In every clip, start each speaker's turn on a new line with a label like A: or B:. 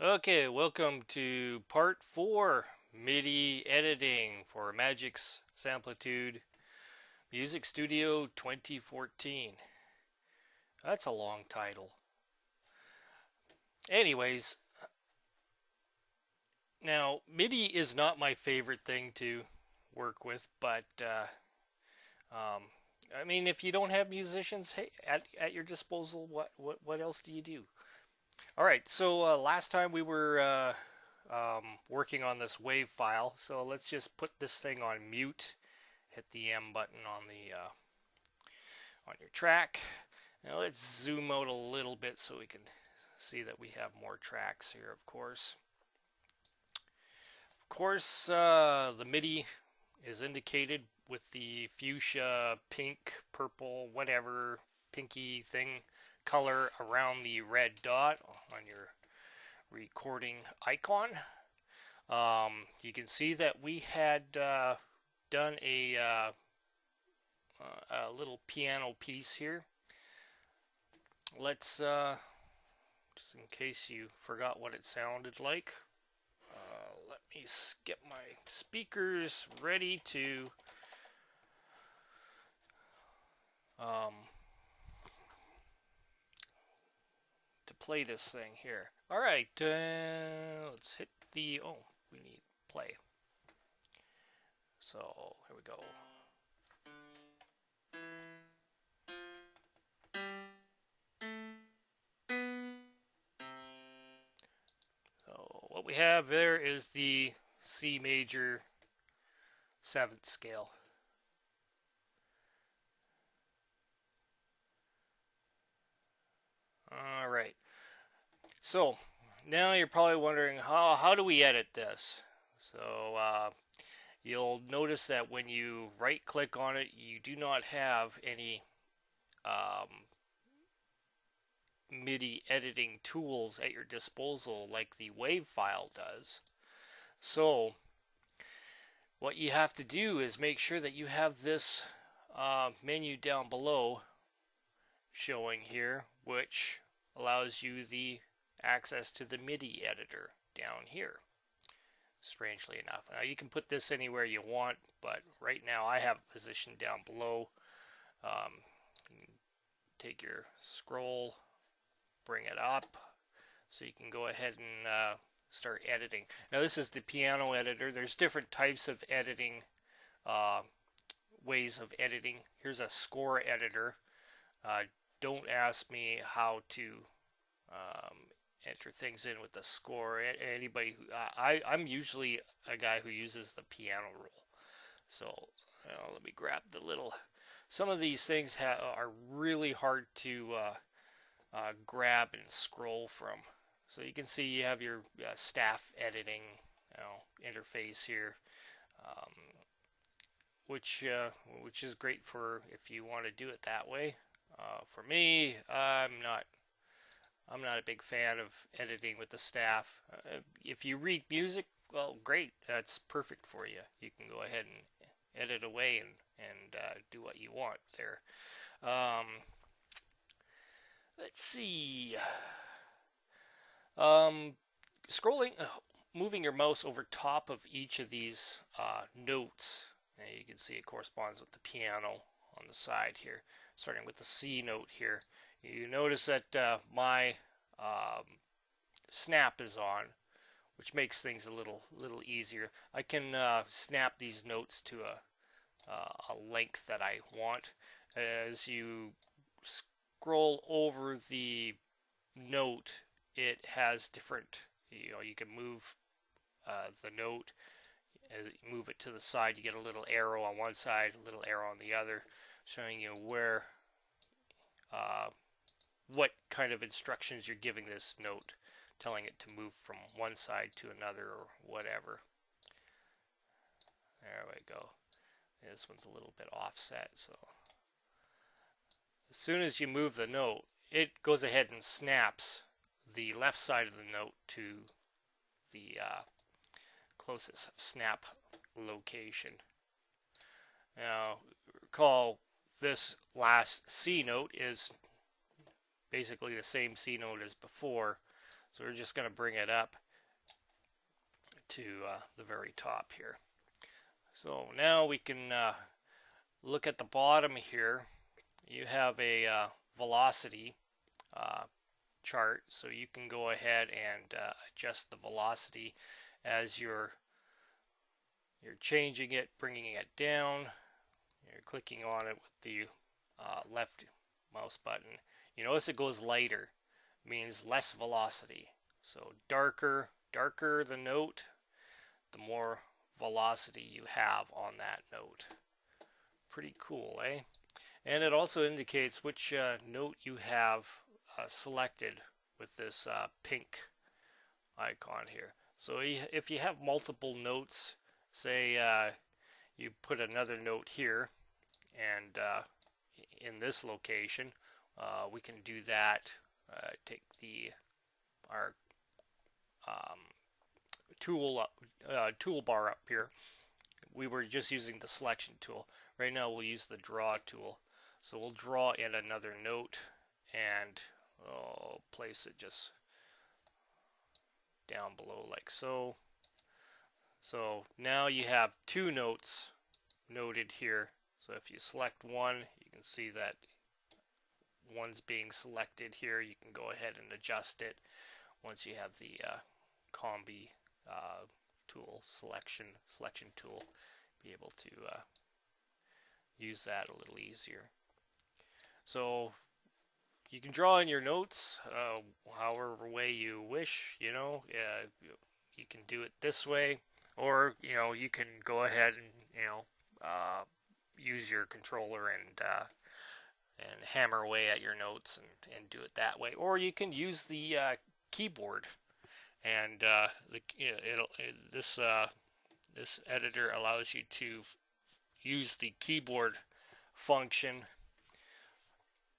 A: Okay, welcome to part 4 Midi editing for Magic's Samplitude Music Studio 2014. That's a long title. Anyways, now Midi is not my favorite thing to work with, but um, I mean, if you don't have musicians, hey, at your disposal, what else do you do? All right, so last time we were working on this wave file, so let's just put this thing on mute. Hit the M button on your track. Now let's zoom out a little bit so we can see that we have more tracks here. Of course, the MIDI is indicated with the fuchsia, pink, purple, whatever pinky thing color around the red dot on your recording icon. You can see that we had done a little piano piece here. Let's, just in case you forgot what it sounded like, let me get my speakers ready um, to play this thing here. All right, let's hit the, oh, we need play. So here we go. So what we have there is the C major 7th scale. All right. So now you're probably wondering how do we edit this? So you'll notice that when you right click on it, you do not have any um, MIDI editing tools at your disposal like the WAV file does. So what you have to do is make sure that you have this menu down below showing here, which allows you the access to the MIDI editor down here, strangely enough. Now you can put this anywhere you want, but right now I have it positioned down below. You can take your scroll, bring it up, so you can go ahead and start editing. Now this is the piano editor. There's different types of editing, uh, ways of editing. Here's a score editor. Don't ask me how to um, enter things in with the score. Anybody who I'm usually a guy who uses the piano rule. So let me grab the little. Some of these things are really hard to grab and scroll from. So you can see you have your staff editing interface here, um, which is great for if you want to do it that way. For me, I'm not a big fan of editing with the staff. If you read music, well, great. That's perfect for you. You can go ahead and edit away and do what you want there. Um, let's see. Um, scrolling, moving your mouse over top of each of these notes, and you can see it corresponds with the piano on the side here. Starting with the C note here, you notice that my um, snap is on, which makes things a little easier. I can snap these notes to a length that I want. As you scroll over the note, it has different. You can move the note. As you move it to the side, you get a little arrow on one side, a little arrow on the other, showing you where uh, what kind of instructions you're giving this note, telling it to move from one side to another or whatever. There we go. This one's a little bit offset, so as soon as you move the note, it goes ahead and snaps the left side of the note to the closest snap location. Now, recall this last C note is basically the same C note as before, So we're just going to bring it up to the very top here. So now we can look at the bottom here. You have a velocity chart, so you can go ahead and adjust the velocity as you're changing it, bringing it down. You're clicking on it with the left mouse button. You notice it goes lighter, means less velocity. So darker the note, the more velocity you have on that note. Pretty cool, eh? And it also indicates which note you have selected with this pink icon here. So if you have multiple notes, say you put another note here, and in this location, we can do that. Take our toolbar up here. We were just using the selection tool. Right now we'll use the draw tool. So we'll draw in another note and place it just down below like so. So now you have two notes noted here. So if you select one, you can see that one's being selected here. You can go ahead and adjust it once you have the combi tool, selection tool. Be able to use that a little easier. So you can draw in your notes however way you wish. You know, you can do it this way, or you can go ahead and use your controller and hammer away at your notes and do it that way, or you can use the keyboard. And this editor allows you to use the keyboard function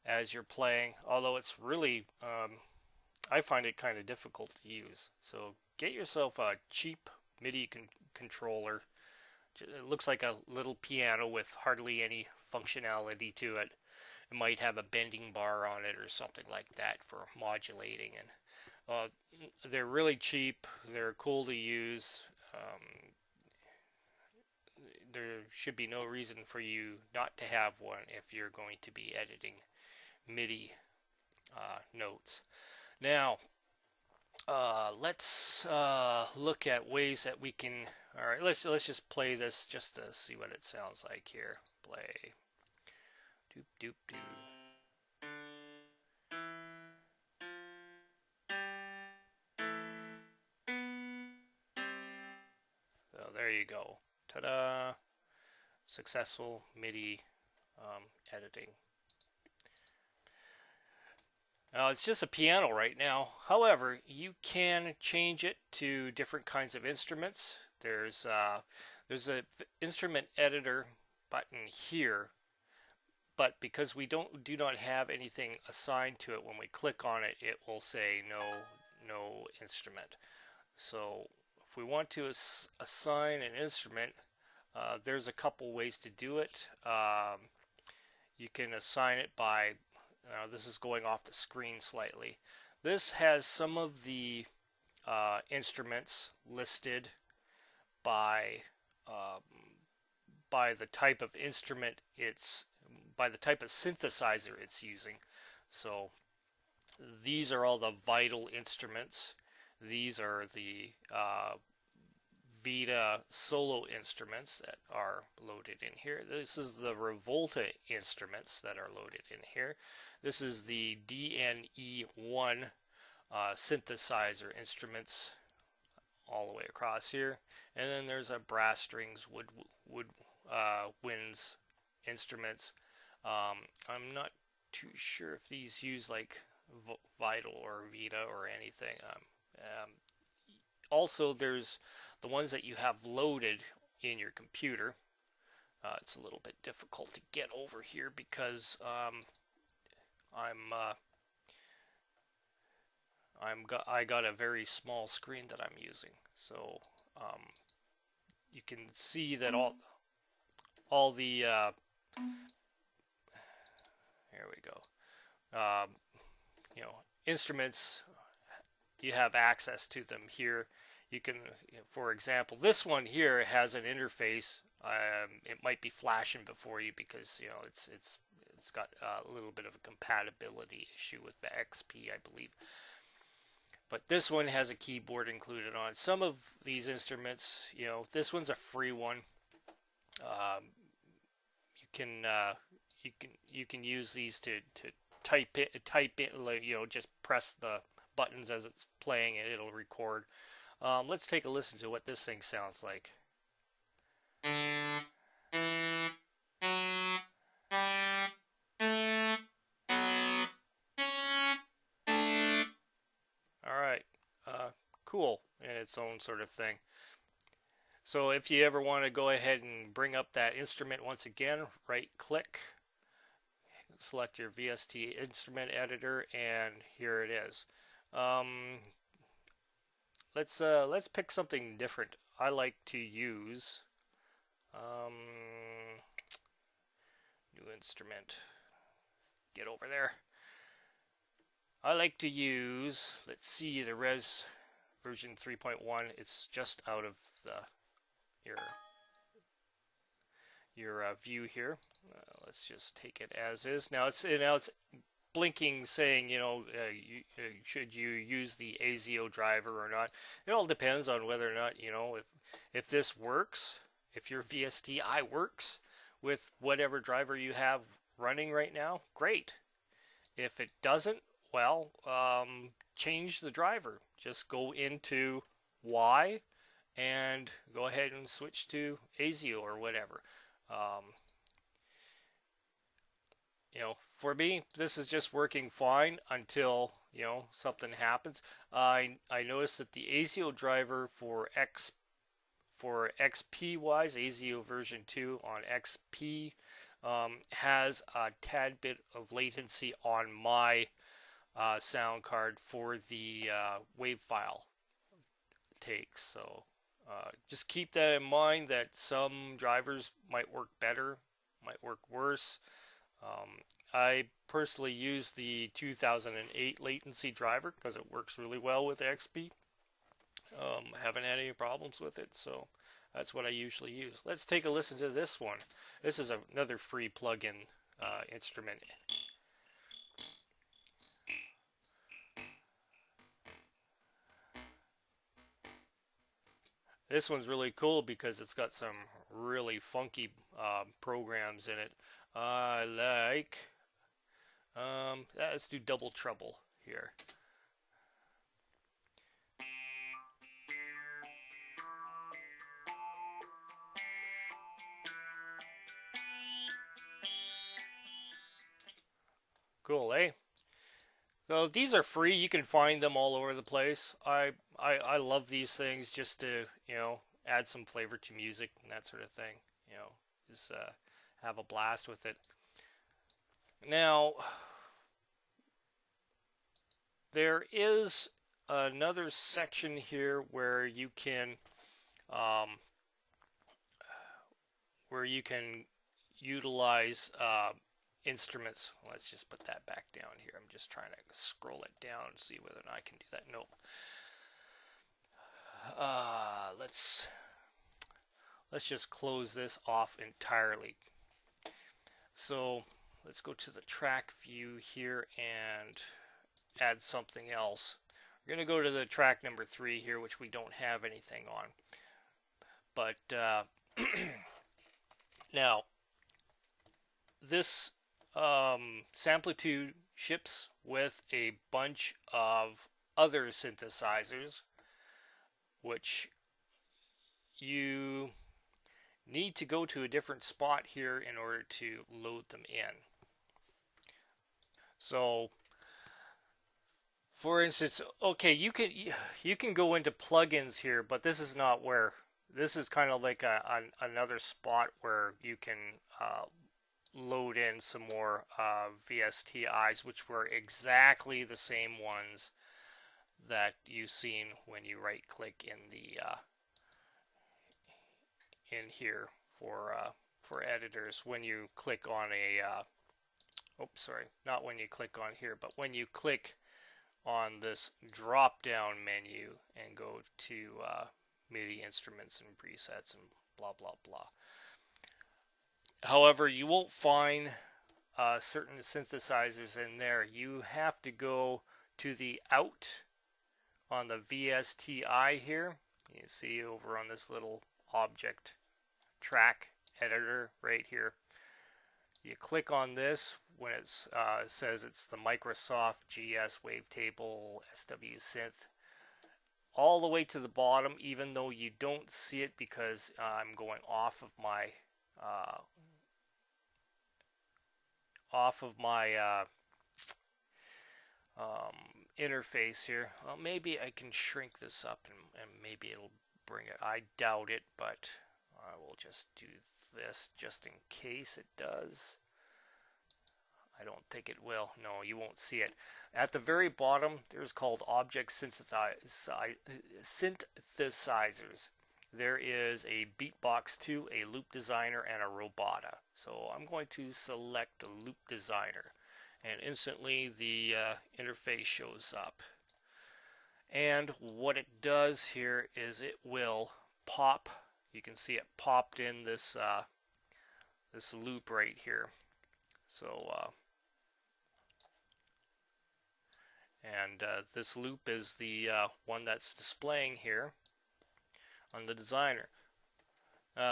A: as you're playing, although it's really I find it kind of difficult to use. So get yourself a cheap MIDI controller. It looks like a little piano with hardly any functionality to it. It might have a bending bar on it or something like that for modulating, and they're really cheap. They're cool to use. There should be no reason for you not to have one if you're going to be editing MIDI notes. Now, let's look at ways that we can. All right, let's just play this just to see what it sounds like here. Play. Doop doop doop. So there you go. Ta-da! Successful MIDI editing. Now it's just a piano right now. However, you can change it to different kinds of instruments. There's a instrument editor button here, but because we do not have anything assigned to it, when we click on it, it will say no instrument. So if we want to assign an instrument, there's a couple ways to do it. You can assign it by, this is going off the screen slightly. This has some of the instruments listed by the type of instrument by the type of synthesizer it's using. So these are all the vital instruments. These are the Vita solo instruments that are loaded in here. This is the Revolta instruments that are loaded in here. This is the DNE1 synthesizer instruments all the way across here. And then there's a brass strings, winds instruments. I'm not too sure if these use like Vital or Vita or anything. Also, there's the ones that you have loaded in your computer. It's a little bit difficult to get over here because I got a very small screen that I'm using. So you can see that all the here we go. Instruments you have access to them here. You can, for example, this one here has an interface. It might be flashing before you because it's got a little bit of a compatibility issue with the XP, I believe. But this one has a keyboard included on it. Some of these instruments, this one's a free one. You can you can use these to type in, like, just press the buttons as it's playing and it'll record. Let's take a listen to what this thing sounds like. All right, cool in its own sort of thing. So if you ever want to go ahead and bring up that instrument once again, right click, select your VST instrument editor, and here it is. Let's pick something different. I like to use new instrument. Get over there. I like to use, let's see, the Res version 3.1. It's just out of your view here. Let's just take it as is. Now it's blinking saying, should you use the ASIO driver or not. It all depends on whether or not, if this works, if your VSTi works with whatever driver you have running right now, great. If it doesn't, well, change the driver. Just go into Y and go ahead and switch to ASIO or whatever. For me, this is just working fine until, something happens. I noticed that the ASIO driver for XP wise, ASIO version 2 on XP, has a tad bit of latency on my sound card for the wave file takes. So just keep that in mind, that some drivers might work better, might work worse. I personally use the 2008 latency driver because it works really well with XP. Haven't had any problems with it, so that's what I usually use. Let's take a listen to this one. This is another free plug-in instrument. This one's really cool because it's got some really funky programs in it. I like, let's do double treble here. Cool, eh? So these are free. You can find them all over the place. I love these things just to, add some flavor to music and that sort of thing. Just have a blast with it. Now, there is another section here where you can utilize instruments. Let's just put that back down here. I'm just trying to scroll it down and see whether or not I can do that. Nope. Let's just close this off entirely. So let's go to the track view here and add something else. We're going to go to the track number 3 here, which we don't have anything on. But now, this Samplitude ships with a bunch of other synthesizers, which you need to go to a different spot here in order to load them in. So, for instance, okay, you can go into plugins here, but this is not where. This is kind of like another spot where you can load in some more VSTi's, which were exactly the same ones that you've seen when you right click in the in here for editors. When you click on a oops, sorry, not when you click on here, but when you click on this drop down menu and go to MIDI instruments and presets and blah blah blah. However, you won't find certain synthesizers in there. You have to go to the out on the VSTi here. You see over on this little object track editor right here. You click on this when it says it's the Microsoft GS Wavetable SW Synth, all the way to the bottom, even though you don't see it because I'm going off of my interface here. Well, maybe I can shrink this up and maybe it'll bring it. I doubt it, but I will just do this just in case it does. I don't think it will. No, you won't see it. At the very bottom, there's called object synthesizers. There is a Beatbox 2, a Loop Designer, and a Robota. So I'm going to select a Loop Designer, and instantly the interface shows up. And what it does here is it will pop. You can see it popped in this this loop right here. So this loop is the one that's displaying here on the designer.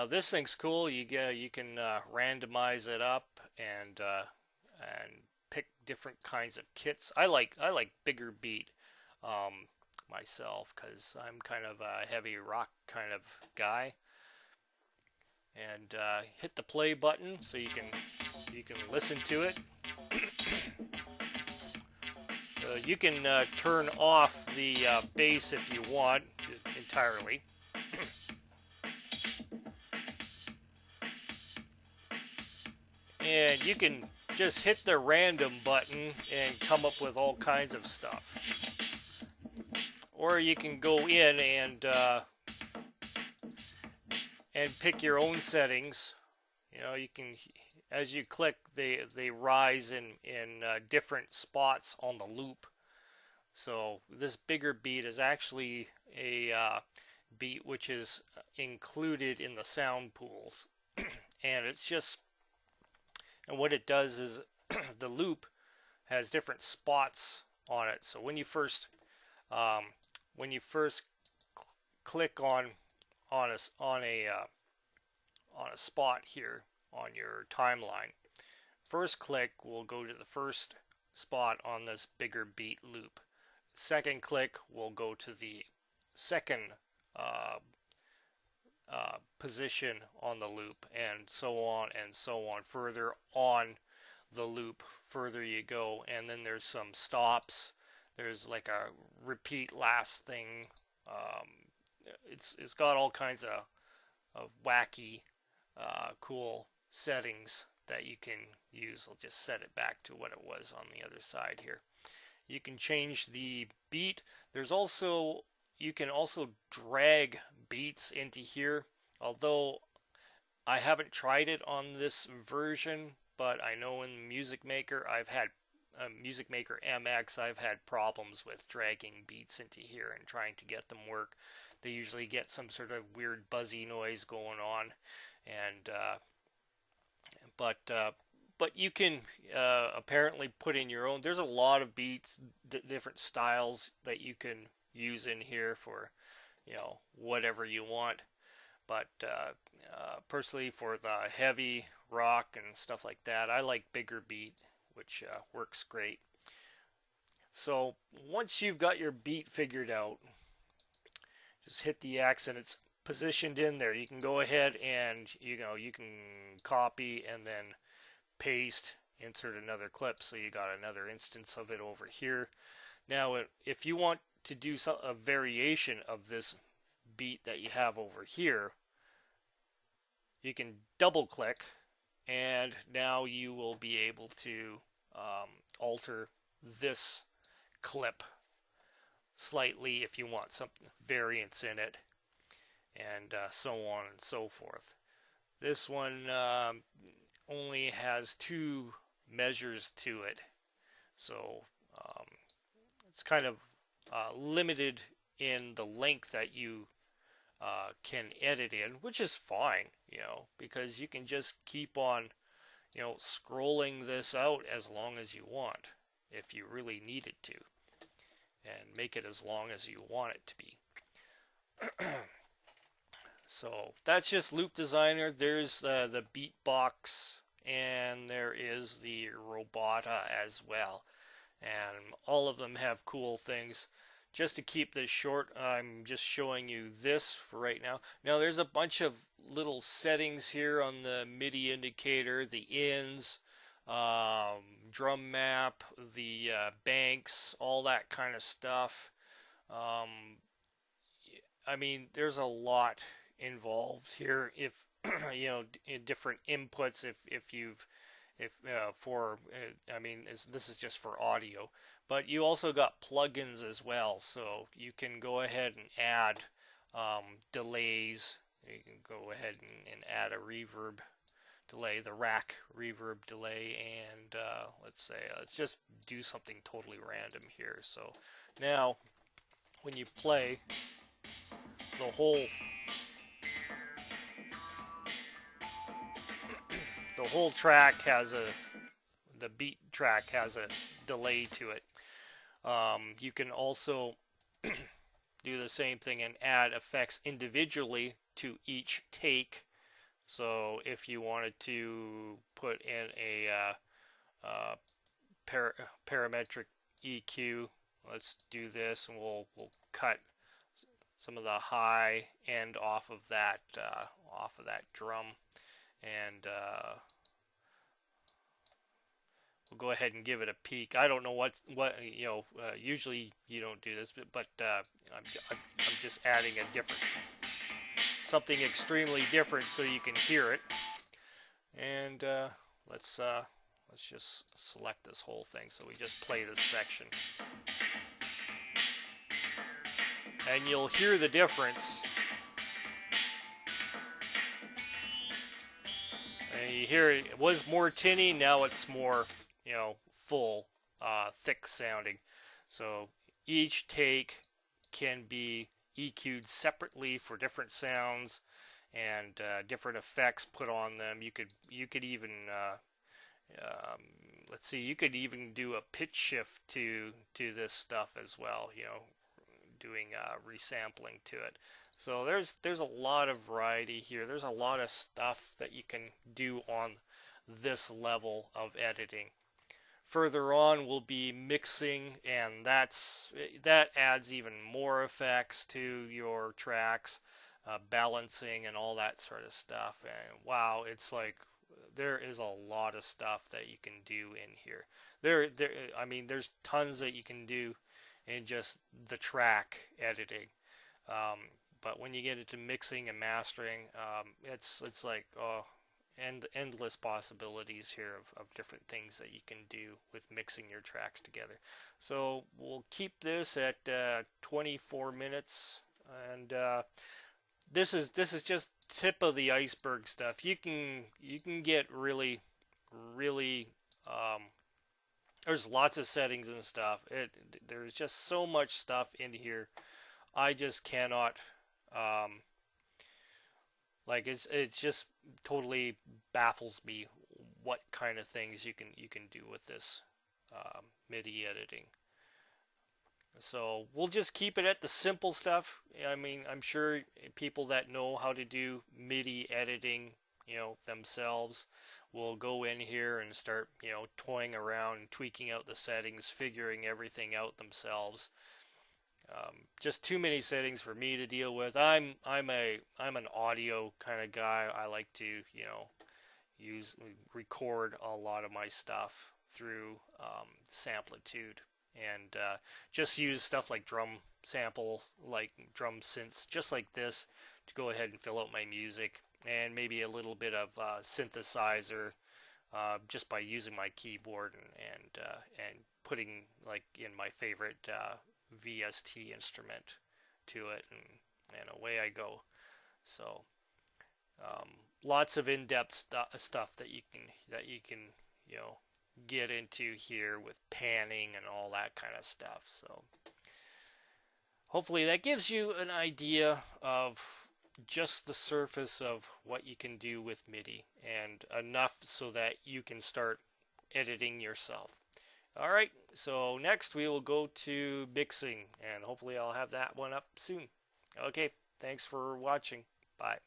A: This thing's cool. You can randomize it up and pick different kinds of kits. I like bigger beat myself because I'm kind of a heavy rock kind of guy. And hit the play button so you can listen to it. You can turn off the bass if you want entirely. And you can just hit the random button and come up with all kinds of stuff. Or you can go in and pick your own settings. You know, you can, as you click, they rise in different spots on the loop. So this bigger beat is actually a beat which is included in the sound pools, and it's just, and what it does is the loop has different spots on it. So when you first click on a spot here on your timeline, first click will go to the first spot on this bigger beat loop. Second click will go to the second position on the loop, and so on and so on. Further on the loop, further you go, and then there's some stops. There's like a repeat last thing. It's got all kinds of wacky, cool settings that you can use. I'll just set it back to what it was on the other side here. You can change the beat. You can also drag beats into here, although I haven't tried it on this version, but I know in Music Maker, Music Maker MX, I've had problems with dragging beats into here and trying to get them work. They usually get some sort of weird buzzy noise going on, and but you can apparently put in your own. There's a lot of beats, different styles that you can use in here for, you know, whatever you want. But personally, for the heavy rock and stuff like that, I like bigger beat, which works great. So once you've got your beat figured out, just hit the X and it's positioned in there. You can go ahead and you can copy and then paste, insert another clip, so you got another instance of it over here. Now if you want to do a variation of this beat that you have over here, you can double click, and now you will be able to alter this clip slightly if you want some variance in it, and so on and so forth. This one only has 2 measures to it, so it's kind of limited in the length that you can edit in, which is fine, because you can just keep on, scrolling this out as long as you want if you really needed to, and make it as long as you want it to be. So that's just Loop Designer. There's the Beatbox, and there is the Robota as well. And all of them have cool things. Just to keep this short, I'm just showing you this for right now. Now there's a bunch of little settings here on the Midi indicator, the ins, drum map, the banks, all that kind of stuff. I mean, there's a lot involved here. If in different inputs, I mean, this is just for audio, but you also got plugins as well, so you can go ahead and add delays. You can go ahead and add a reverb delay, the rack reverb delay, and let's just do something totally random here. So now when you play, the whole track has the beat track has a delay to it. You can also do the same thing and add effects individually to each take. So if you wanted to put in a parametric EQ, let's do this, and we'll cut some of the high end off of that drum, and we'll go ahead and give it a peak. I don't know what usually you don't do this, but I'm just adding something extremely different so you can hear it. And let's just select this whole thing. So we just play this section, and you'll hear the difference. And you hear it was more tinny, now it's more, full, thick sounding. So each take can be EQ'd separately for different sounds and different effects put on them. You could even let's see, you could even do a pitch shift to this stuff as well. Doing resampling to it. So there's a lot of variety here. There's a lot of stuff that you can do on this level of editing. Further on will be mixing, and that adds even more effects to your tracks, balancing and all that sort of stuff. And wow, it's like there is a lot of stuff that you can do in here. I mean, there's tons that you can do in just the track editing. But when you get into mixing and mastering, it's like endless possibilities here of different things that you can do with mixing your tracks together. So we'll keep this at 24 minutes, and this is just tip of the iceberg stuff. You can get really there's lots of settings and stuff. There's just so much stuff in here. I just cannot it just totally baffles me what kind of things you can do with this MIDI editing. So we'll just keep it at the simple stuff. I mean, I'm sure people that know how to do MIDI editing, themselves, will go in here and start, toying around, tweaking out the settings, figuring everything out themselves. Just too many settings for me to deal with. I'm an audio kind of guy. I like to record a lot of my stuff through Samplitude, and just use stuff like drum sample, like drum synths, just like this, to go ahead and fill out my music, and maybe a little bit of synthesizer, just by using my keyboard and putting like in my favorite VSTi instrument to it, and away I go. So lots of in-depth stuff that you can get into here with panning and all that kind of stuff. So hopefully that gives you an idea of just the surface of what you can do with MIDI and enough so that you can start editing yourself. Alright, so next we will go to mixing, and hopefully I'll have that one up soon. Okay, thanks for watching. Bye.